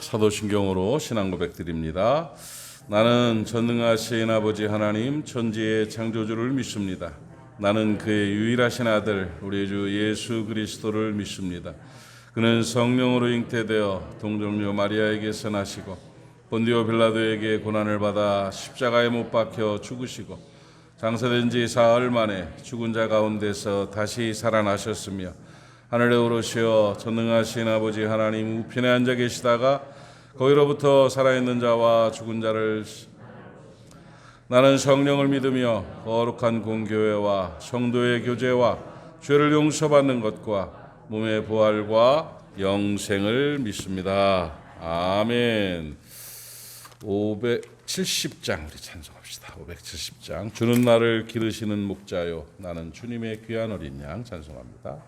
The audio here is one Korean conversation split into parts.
사도신경으로 신앙 고백드립니다. 나는 전능하신 아버지 하나님 천지의 창조주를 믿습니다. 나는 그의 유일하신 아들 우리 주 예수 그리스도를 믿습니다. 그는 성령으로 잉태되어 동정녀 마리아에게서 나시고 본디오 빌라도에게 고난을 받아 십자가에 못 박혀 죽으시고 장사된 지 사흘 만에 죽은 자 가운데서 다시 살아나셨으며 하늘에 오르시어 전능하신 아버지 하나님 우편에 앉아 계시다가 거기로부터 살아있는 자와 죽은 자를 나는 성령을 믿으며 거룩한 공교회와 성도의 교제와 죄를 용서받는 것과 몸의 부활과 영생을 믿습니다. 아멘. 570장 우리 찬송합시다. 570장 주는 나를 기르시는 목자요 나는 주님의 귀한 어린 양 찬송합니다.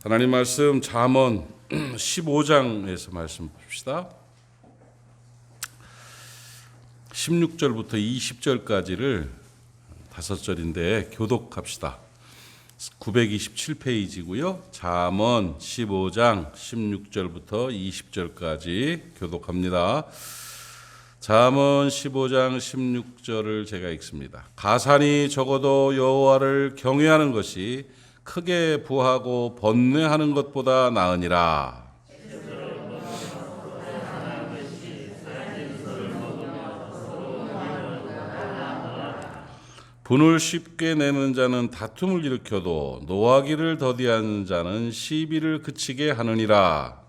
하나님 말씀 잠언 15장에서 말씀 봅시다. 16절부터 20절까지를 5절인데 교독합시다. 927페이지고요. 잠언 15장 16절부터 20절까지 교독합니다. 잠언 15장 16절을 제가 읽습니다. 가산이 적어도 여호와를 경외하는 것이 크게 부하고 번뇌하는 것보다 나으니라. 분을 쉽게 내는 자는 다툼을 일으켜도 노하기를 더디하는 자는 시비를 그치게 하느니라.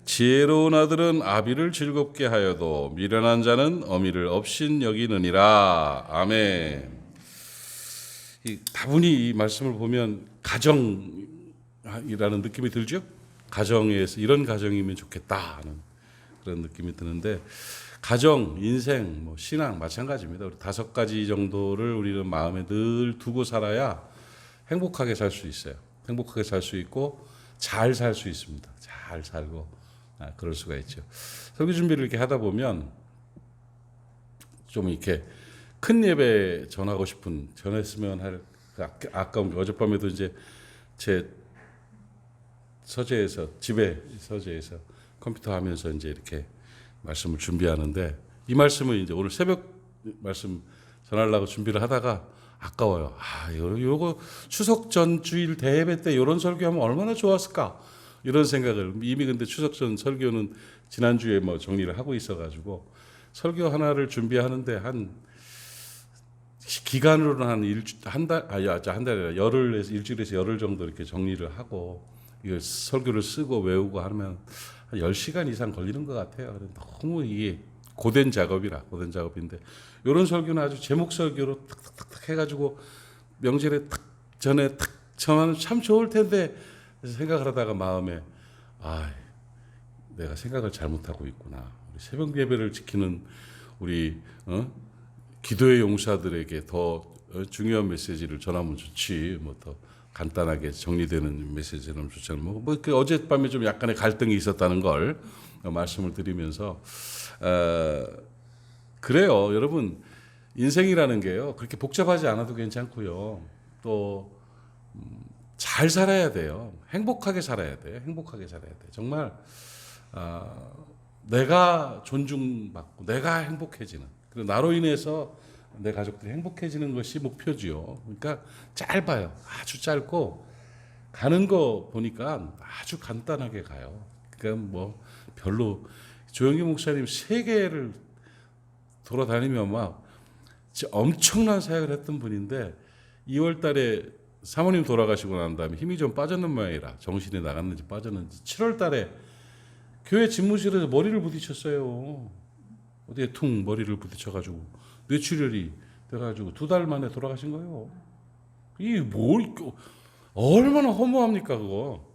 지혜로운 아들은 아비를 즐겁게 하여도 미련한 자는 어미를 업신 여기느니라. 아멘. 다분히 이 말씀을 보면 가정이라는 느낌이 들죠? 가정에서 이런 가정이면 좋겠다 하는 그런 느낌이 드는데 가정, 인생, 신앙 마찬가지입니다. 우리 5가지 정도를 우리는 마음에 늘 두고 살아야 행복하게 살 수 있어요. 행복하게 살 수 있고 잘 살 수 있습니다. 잘 살고 그럴 수가 있죠. 설교 준비를 이렇게 하다 보면 좀 이렇게 큰 예배 전하고 싶은 전했으면 할 아까운 게 어젯밤에도 이제 제 서재에서 집에 서재에서 컴퓨터 하면서 이제 이렇게 말씀을 준비하는데 이 말씀을 이제 오늘 새벽 말씀 전하려고 준비를 하다가 아까워요. 요거 추석 전 주일 대예배 때 이런 설교하면 얼마나 좋았을까 이런 생각을 이미 근데 추석 전 설교는 지난주에 정리를 하고 있어가지고 설교 하나를 준비하는데 한 기간으로는 한 달에 일주일에서 열흘 정도 이렇게 정리를 하고 이거 설교를 쓰고 외우고 하면 한 10시간 이상 걸리는 것 같아요. 너무 이게 고된 작업인데 이런 설교는 아주 제목 설교로 탁탁탁 해가지고 명절에 전에 탁 전하면 참 좋을 텐데 생각을 하다가 마음에 내가 생각을 잘못하고 있구나. 우리 새벽 예배를 지키는 우리 기도의 용사들에게 더 중요한 메시지를 전하면 좋지. 더 간단하게 정리되는 메시지는 좋지 않으면 어젯밤에 좀 약간의 갈등이 있었다는 걸 말씀을 드리면서 그래요. 여러분 인생이라는 게요. 그렇게 복잡하지 않아도 괜찮고요. 또 잘 살아야 돼요. 행복하게 살아야 돼요. 정말 내가 존중받고 내가 행복해지는 그리고 나로 인해서 내 가족들이 행복해지는 것이 목표지요. 그러니까 짧아요. 아주 짧고 가는 거 보니까 아주 간단하게 가요. 그러니까 별로 조영기 목사님 세계를 돌아다니며 막 엄청난 사역을 했던 분인데 2월 달에 사모님 돌아가시고 난 다음에 힘이 좀 빠졌는 모양이라 정신이 나갔는지 빠졌는지 7월 달에 교회 집무실에서 머리를 부딪혔어요. 어디에 퉁 머리를 부딪혀가지고 뇌출혈이 돼가지고 2달 만에 돌아가신 거예요. 이게 얼마나 허무합니까 그거.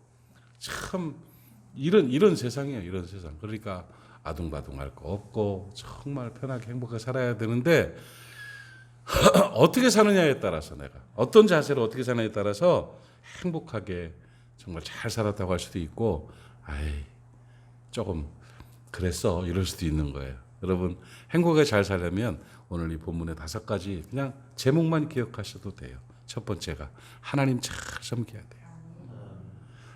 참 이런 세상이에요. 이런 세상. 그러니까 아둥바둥할 거 없고 정말 편하게 행복하게 살아야 되는데 어떻게 사느냐에 따라서 내가 어떤 자세로 어떻게 사느냐에 따라서 행복하게 정말 잘 살았다고 할 수도 있고 조금 그랬어 이럴 수도 있는 거예요. 여러분 행복하게 잘 살려면 오늘 이 본문의 5가지 그냥 제목만 기억하셔도 돼요. 첫 번째가 하나님 잘 섬겨야 돼요.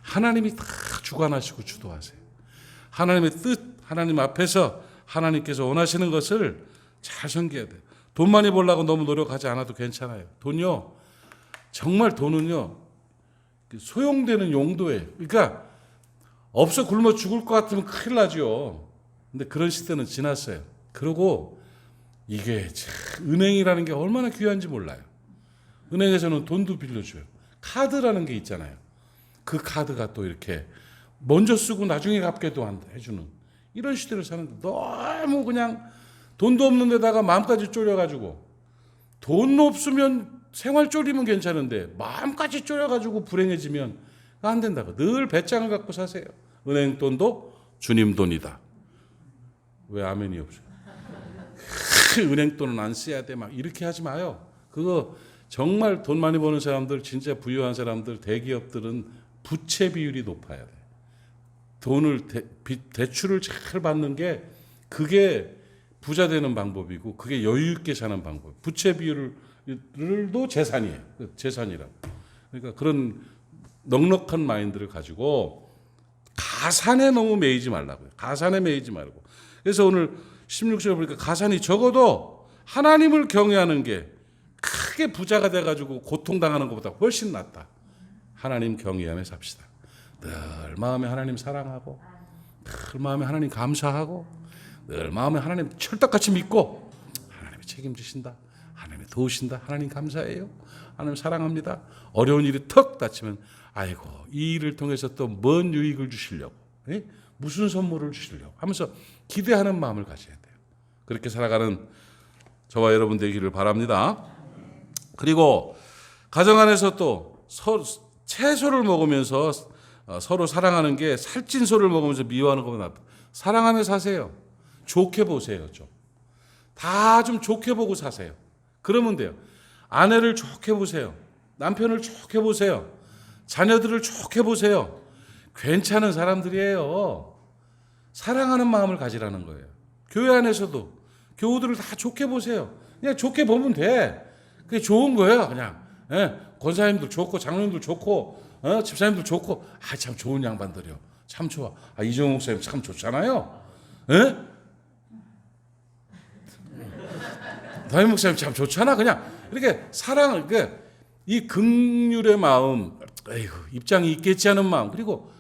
하나님이 다 주관하시고 주도하세요. 하나님의 뜻, 하나님 앞에서 하나님께서 원하시는 것을 잘 섬겨야 돼요. 돈 많이 벌려고 너무 노력하지 않아도 괜찮아요. 돈요, 정말 돈은요, 소용되는 용도예요. 그러니까 없어 굶어 죽을 것 같으면 큰일 나죠. 근데 그런 시대는 지났어요. 그리고 이게 참 은행이라는 게 얼마나 귀한지 몰라요. 은행에서는 돈도 빌려줘요. 카드라는 게 있잖아요. 그 카드가 또 이렇게 먼저 쓰고 나중에 갚게도 해주는 이런 시대를 사는데 너무 그냥 돈도 없는 데다가 마음까지 졸여가지고 돈 없으면 생활 졸이면 괜찮은데 마음까지 졸여가지고 불행해지면 안 된다고. 늘 배짱을 갖고 사세요. 은행 돈도 주님 돈이다. 왜 아멘이 없어요? 은행 돈은 안 써야 돼. 막 이렇게 하지 마요. 그거 정말 돈 많이 버는 사람들, 진짜 부유한 사람들, 대기업들은 부채 비율이 높아야 돼. 돈을 대출을 잘 받는 게 그게 부자 되는 방법이고 그게 여유 있게 사는 방법. 부채 비율도 재산이에요. 재산이라고. 그러니까 그런 넉넉한 마인드를 가지고 가산에 너무 매이지 말라고요. 가산에 매이지 말고. 그래서 오늘 16절에 보니까 가산이 적어도 하나님을 경외하는 게 크게 부자가 돼가지고 고통당하는 것보다 훨씬 낫다. 하나님 경외하며 삽시다. 늘 마음에 하나님 사랑하고 늘 마음에 하나님 감사하고 늘 마음에 하나님 철떡같이 믿고 하나님이 책임지신다. 하나님이 도우신다. 하나님 감사해요. 하나님 사랑합니다. 어려운 일이 턱 닥치면 아이고 이 일을 통해서 또 뭔 유익을 주시려고 무슨 선물을 주시려고 하면서 기대하는 마음을 가져야 돼요. 그렇게 살아가는 저와 여러분 되기를 바랍니다. 그리고 가정 안에서 또 채소를 먹으면서 서로 사랑하는 게 살찐 소를 먹으면서 미워하는 것보다 낫다. 사랑하며 사세요. 좋게 보세요. 좀. 다 좀 좋게 보고 사세요. 그러면 돼요. 아내를 좋게 보세요. 남편을 좋게 보세요. 자녀들을 좋게 보세요. 괜찮은 사람들이에요. 사랑하는 마음을 가지라는 거예요. 교회 안에서도 교우들을 다 좋게 보세요. 그냥 좋게 보면 돼. 그게 좋은 거예요. 그냥 권사님들 좋고 장로님들 좋고 집사님들 좋고 참 좋은 양반들이요. 참 좋아. 이종욱 목사님 참 좋잖아요. 담임 목사님 참 좋잖아. 그냥 이렇게 사랑을 이 긍휼의 마음, 입장이 있겠지 하는 마음, 그리고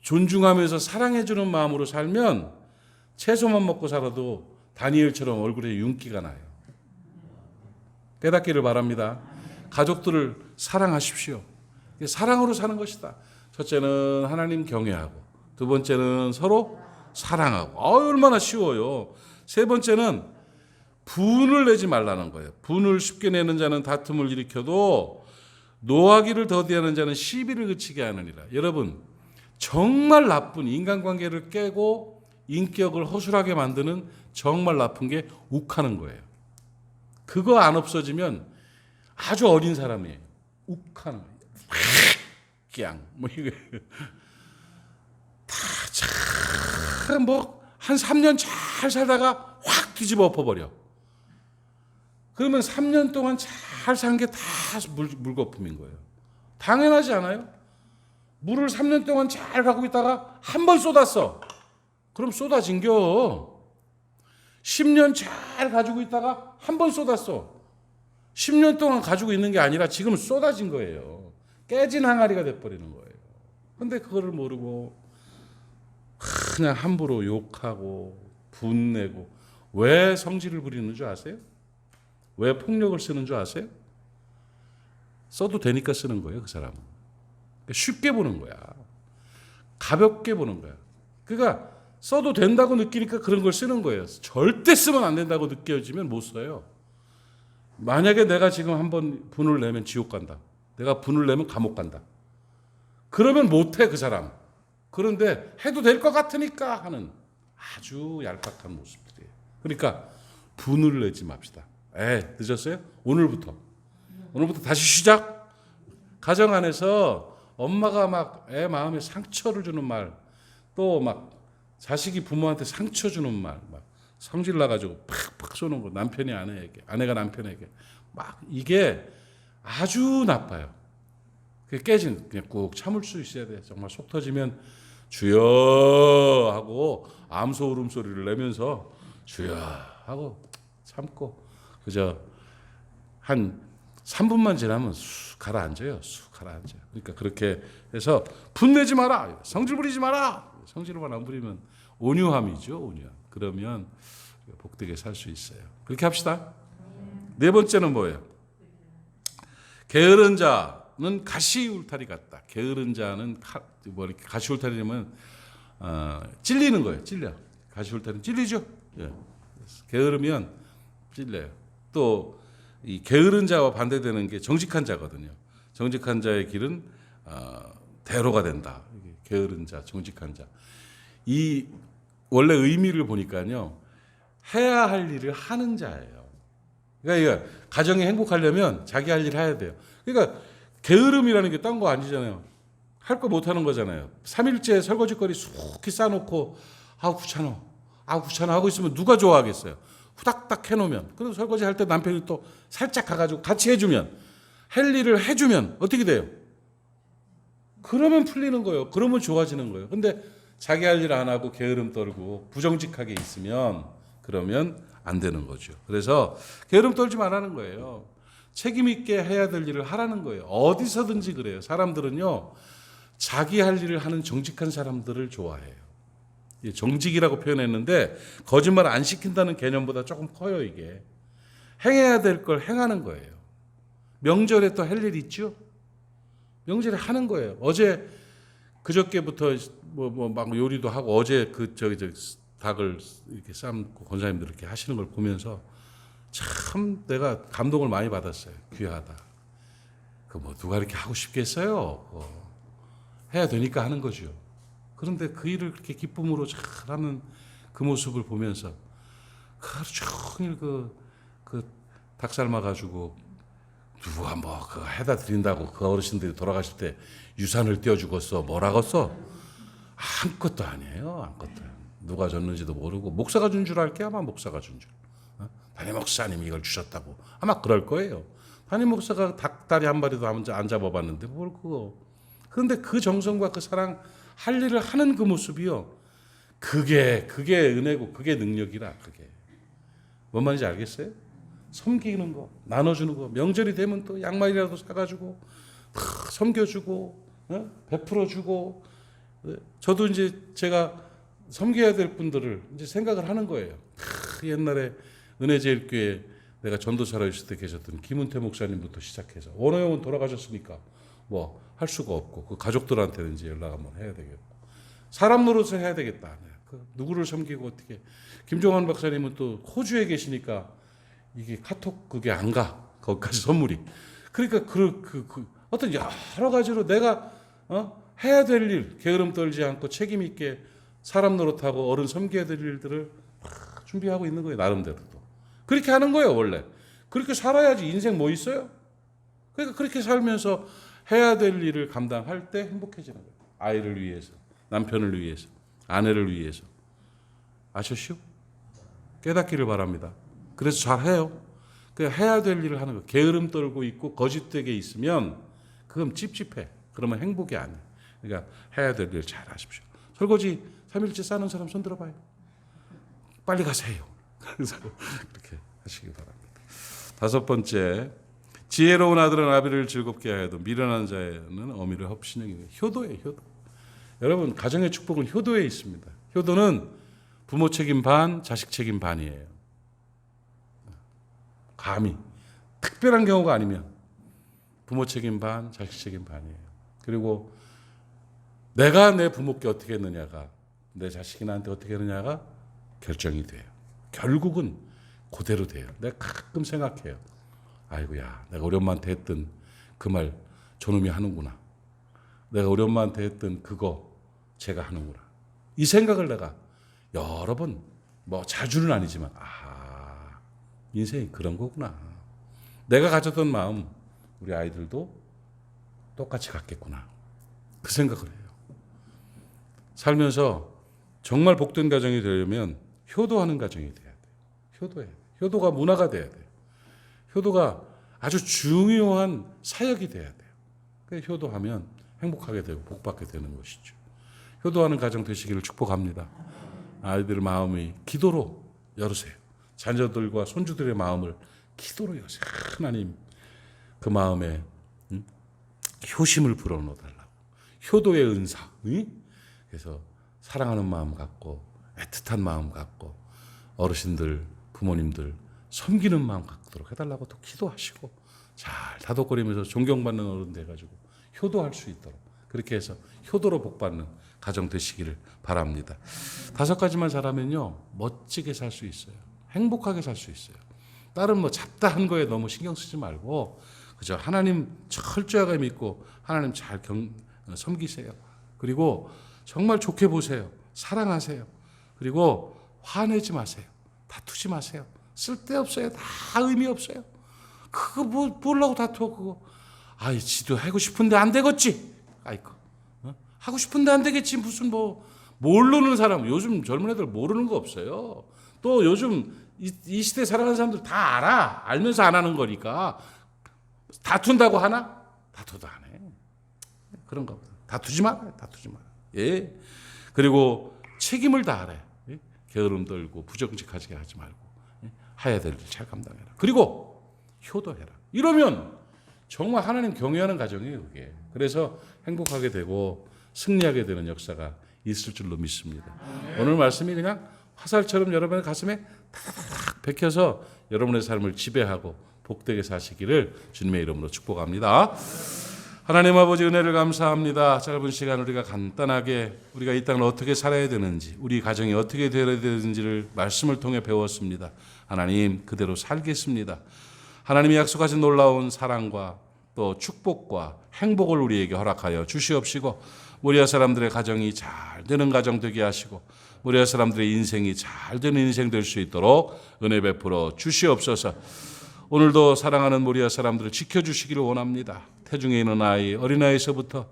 존중하면서 사랑해주는 마음으로 살면 채소만 먹고 살아도 다니엘처럼 얼굴에 윤기가 나요. 깨닫기를 바랍니다. 가족들을 사랑하십시오. 사랑으로 사는 것이다. 첫째는 하나님 경외하고, 두 번째는 서로 사랑하고. 얼마나 쉬워요. 세 번째는 분을 내지 말라는 거예요. 분을 쉽게 내는 자는 다툼을 일으켜도 노하기를 더디하는 자는 시비를 그치게 하느니라. 여러분, 정말 나쁜 인간관계를 깨고 인격을 허술하게 만드는 정말 나쁜 게 욱하는 거예요. 그거 안 없어지면 아주 어린 사람이에요. 욱하는 거예요. 그냥 이거 한 3년 잘 살다가 확 뒤집어 엎어버려. 그러면 3년 동안 잘 산 게 다 물거품인 거예요. 당연하지 않아요? 물을 3년 동안 잘 갖고 있다가 한 번 쏟았어. 그럼 쏟아진겨. 10년 잘 가지고 있다가 한 번 쏟았어. 10년 동안 가지고 있는 게 아니라 지금 쏟아진 거예요. 깨진 항아리가 돼버리는 거예요. 근데 그거를 모르고 그냥 함부로 욕하고 분내고. 왜 성질을 부리는 줄 아세요? 왜 폭력을 쓰는 줄 아세요? 써도 되니까 쓰는 거예요, 그 사람은. 쉽게 보는 거야. 가볍게 보는 거야. 그러니까 써도 된다고 느끼니까 그런 걸 쓰는 거예요. 절대 쓰면 안 된다고 느껴지면 못 써요. 만약에 내가 지금 한번 분을 내면 지옥 간다. 내가 분을 내면 감옥 간다. 그러면 못해, 그 사람. 그런데 해도 될 것 같으니까 하는 아주 얄팍한 모습들이에요. 그러니까 분을 내지 맙시다. 늦었어요? 오늘부터 다시 시작. 가정 안에서 엄마가 막 애 마음에 상처를 주는 말, 또 막 자식이 부모한테 상처 주는 말, 막 성질 나가지고 팍팍 쏘는 거, 남편이 아내에게, 아내가 남편에게 막 이게 아주 나빠요. 그게 깨진 그냥 꾹 참을 수 있어야 돼. 정말 속 터지면 주여 하고 암소 울음소리를 내면서 주여 하고 참고 그저 한 3분만 지나면 쑥 가라앉아요. 쑥 가라앉아요. 그러니까 그렇게 해서 분내지 마라. 성질 부리지 마라. 성질만 안 부리면 온유함이죠. 온유함. 그러면 복되게 살 수 있어요. 그렇게 합시다. 네 번째는 뭐예요? 게으른 자는 가시 울타리 같다. 게으른 자는 이렇게 가시 울타리면 찔리는 거예요. 찔려. 가시 울타리는 찔리죠. 예. 게으르면 찔려요. 또 이 게으른 자와 반대되는 게 정직한 자거든요. 정직한 자의 길은 대로가 된다. 게으른 자, 정직한 자. 이 원래 의미를 보니까요. 해야 할 일을 하는 자예요. 그러니까 가정이 행복하려면 자기 할 일을 해야 돼요. 그러니까 게으름이라는 게 딴 거 아니잖아요. 할 거 못 하는 거잖아요. 3일째 설거지거리 쑥히 싸놓고 귀찮아. 귀찮아 하고 있으면 누가 좋아하겠어요. 후닥닥 해놓으면. 그리고 설거지 할 때 남편이 또 살짝 가가지고 같이 해주면 할 일을 해주면 어떻게 돼요? 그러면 풀리는 거예요. 그러면 좋아지는 거예요. 근데 자기 할 일 안 하고 게으름 떨고 부정직하게 있으면 그러면 안 되는 거죠. 그래서 게으름 떨지 말라는 거예요. 책임 있게 해야 될 일을 하라는 거예요. 어디서든지 그래요. 사람들은요. 자기 할 일을 하는 정직한 사람들을 좋아해요. 정직이라고 표현했는데 거짓말 안 시킨다는 개념보다 조금 커요. 이게. 행해야 될 걸 행하는 거예요. 명절에 또 할 일 있죠? 명절에 하는 거예요. 어제 그저께부터 막 요리도 하고 어제 닭을 이렇게 삶고 권사님들 이렇게 하시는 걸 보면서 참 내가 감동을 많이 받았어요. 귀하다. 누가 이렇게 하고 싶겠어요? 해야 되니까 하는 거죠. 그런데 그 일을 그렇게 기쁨으로 잘하는 그 모습을 보면서 하루 종일 닭 삶아가지고 누가 해다 드린다고 그 어르신들이 돌아가실 때 유산을 떼어주겠어. 뭐라고 써? 아무것도 아니에요. 아무것도. 누가 줬는지도 모르고 목사가 준 줄 알게 아마 목사가 준 줄. 담임 목사님이 이걸 주셨다고 아마 그럴 거예요. 담임 목사가 닭다리 한 마리도 안 잡아봤는데 뭘 그거. 그런데 그 정성과 그 사랑 할 일을 하는 그 모습이요. 그게 은혜고 그게 능력이라 그게. 뭔 말인지 알겠어요? 섬기는 거, 나눠주는 거. 명절이 되면 또 양말이라도 사가지고 섬겨주고 베풀어주고. 저도 이제 제가 섬겨야 될 분들을 이제 생각을 하는 거예요. 옛날에 은혜제일교회 내가 전도사로 있을 때 계셨던 김은태 목사님부터 시작해서 원호영은 돌아가셨으니까 할 수가 없고 그 가족들한테는 이제 연락 한번 해야 되겠고 사람 노릇을 해야 되겠다. 누구를 섬기고 어떻게. 김종환 박사님은 또 호주에 계시니까 이게 카톡 그게 안 가. 거기까지 선물이. 그러니까 어떤 여러 가지로 내가 해야 될 일, 게으름 떨지 않고 책임 있게 사람 노릇하고 어른 섬겨야 될 일들을 준비하고 있는 거예요. 나름대로도. 그렇게 하는 거예요. 원래. 그렇게 살아야지 인생 뭐 있어요? 그러니까 그렇게 살면서 해야 될 일을 감당할 때 행복해지는 거예요. 아이를 위해서, 남편을 위해서, 아내를 위해서. 아셨슈? 깨닫기를 바랍니다. 그래서 잘해요. 해야 될 일을 하는 거. 게으름 떨고 있고 거짓되게 있으면 그건 찝찝해. 그러면 행복이 아니에요. 그러니까 해야 될 일 잘 하십시오. 설거지 3일째 싸는 사람 손 들어봐요. 빨리 가세요. 그래서 그렇게 하시기 바랍니다. 5번째, 지혜로운 아들은 아비를 즐겁게 하여도 미련한 자에는 어미를 헙신여기는 효도예요. 효도. 여러분 가정의 축복은 효도에 있습니다. 효도는 부모 책임 반, 자식 책임 반이에요. 감히 특별한 경우가 아니면 부모 책임 반, 자식 책임 반이에요. 그리고 내가 내 부모께 어떻게 했느냐가 내 자식이 나한테 어떻게 했느냐가 결정이 돼요. 결국은 그대로 돼요. 내가 가끔 생각해요. 아이고야, 내가 우리 엄마한테 했던 그 말 저놈이 하는구나. 내가 우리 엄마한테 했던 그거 제가 하는구나. 이 생각을 내가 여러 번 자주는 아니지만 인생이 그런 거구나. 내가 가졌던 마음 우리 아이들도 똑같이 갖겠구나. 그 생각을 해요. 살면서 정말 복된 가정이 되려면 효도하는 가정이 돼야 돼요. 효도가 문화가 돼야 돼요. 효도가 아주 중요한 사역이 돼야 돼요. 그래서 효도하면 행복하게 되고 복받게 되는 것이죠. 효도하는 가정 되시기를 축복합니다. 아이들 마음이 기도로 열으세요. 자녀들과 손주들의 마음을 기도로 여세요. 하나님 그 마음에 효심을 불어넣어달라고. 효도의 은사. 그래서 사랑하는 마음 갖고 애틋한 마음 갖고 어르신들 부모님들 섬기는 마음 갖도록 해달라고 또 기도하시고 잘 다독거리면서 존경받는 어른 돼가지고 효도할 수 있도록 그렇게 해서 효도로 복받는 가정 되시기를 바랍니다. 5가지만 잘하면요 멋지게 살 수 있어요. 행복하게 살 수 있어요. 다른 뭐 잡다한 거에 너무 신경 쓰지 말고 그저 하나님 철저하게 믿고 하나님 잘 섬기세요. 그리고 정말 좋게 보세요. 사랑하세요. 그리고 화내지 마세요. 다투지 마세요. 쓸데없어요. 다 의미 없어요. 그거 뭐라고 다투어 그거. 아이 지도 하고 싶은데 안 되겠지. 아이고 하고 싶은데 안 되겠지. 무슨 모르는 사람 요즘 젊은 애들 모르는 거 없어요. 또 요즘 이 시대 살아가는 사람들 다 알면서 안 하는 거니까 다툰다고 하나? 다투도 안 해. 그런가 보다. 다투지 마라. 예. 그리고 책임을 다하래. 예? 게으름 떨고 부정직하게 하지 말고 예? 해야 될 일 잘 감당해라. 그리고 효도해라. 이러면 정말 하나님 경외하는 가정이에요. 그게. 그래서 행복하게 되고 승리하게 되는 역사가 있을 줄로 믿습니다. 오늘 말씀이 그냥 화살처럼 여러분의 가슴에 탁 박혀서 여러분의 삶을 지배하고 복되게 사시기를 주님의 이름으로 축복합니다. 하나님 아버지 은혜를 감사합니다. 짧은 시간 우리가 간단하게 우리가 이 땅을 어떻게 살아야 되는지 우리 가정이 어떻게 되어야 되는지를 말씀을 통해 배웠습니다. 하나님 그대로 살겠습니다. 하나님이 약속하신 놀라운 사랑과 또 축복과 행복을 우리에게 허락하여 주시옵시고 모리아 사람들의 가정이 잘 되는 가정 되게 하시고 모리아 사람들의 인생이 잘 되는 인생 될 수 있도록 은혜 베풀어 주시옵소서. 오늘도 사랑하는 모리아 사람들을 지켜주시기를 원합니다. 태중에 있는 아이, 어린아이에서부터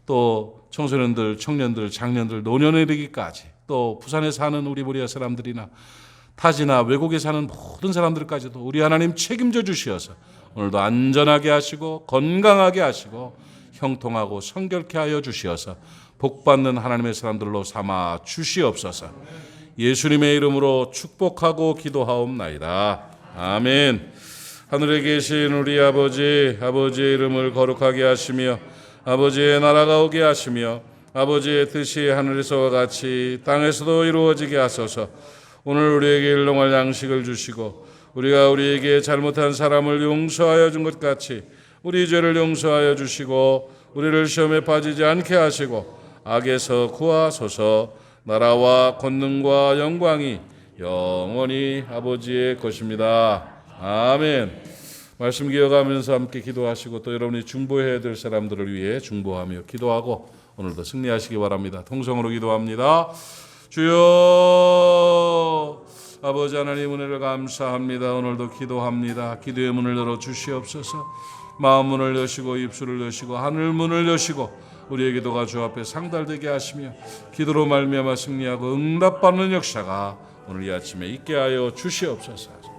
또 청소년들, 청년들, 장년들, 노년에 이르기까지 또 부산에 사는 우리 모리아 사람들이나 타지나 외국에 사는 모든 사람들까지도 우리 하나님 책임져 주시어서 오늘도 안전하게 하시고 건강하게 하시고 형통하고 성결케 하여 주시어서 복받는 하나님의 사람들로 삼아 주시옵소서. 예수님의 이름으로 축복하고 기도하옵나이다. 아멘. 하늘에 계신 우리 아버지, 아버지의 이름을 거룩하게 하시며 아버지의 나라가 오게 하시며 아버지의 뜻이 하늘에서와 같이 땅에서도 이루어지게 하소서. 오늘 우리에게 일용할 양식을 주시고 우리가 우리에게 잘못한 사람을 용서하여 준 것 같이 우리 죄를 용서하여 주시고 우리를 시험에 빠지지 않게 하시고 악에서 구하소서. 나라와 권능과 영광이 영원히 아버지의 것입니다. 아멘. 말씀 기억하면서 함께 기도하시고 또 여러분이 중보해야 될 사람들을 위해 중보하며 기도하고 오늘도 승리하시기 바랍니다. 통성으로 기도합니다. 주여 아버지 하나님 은혜를 감사합니다. 오늘도 기도합니다. 기도의 문을 열어 주시옵소서. 마음 문을 여시고 입술을 여시고 하늘 문을 여시고 우리의 기도가 주 앞에 상달되게 하시며 기도로 말미암아 승리하고 응답받는 역사가 오늘 이 아침에 있게 하여 주시옵소서.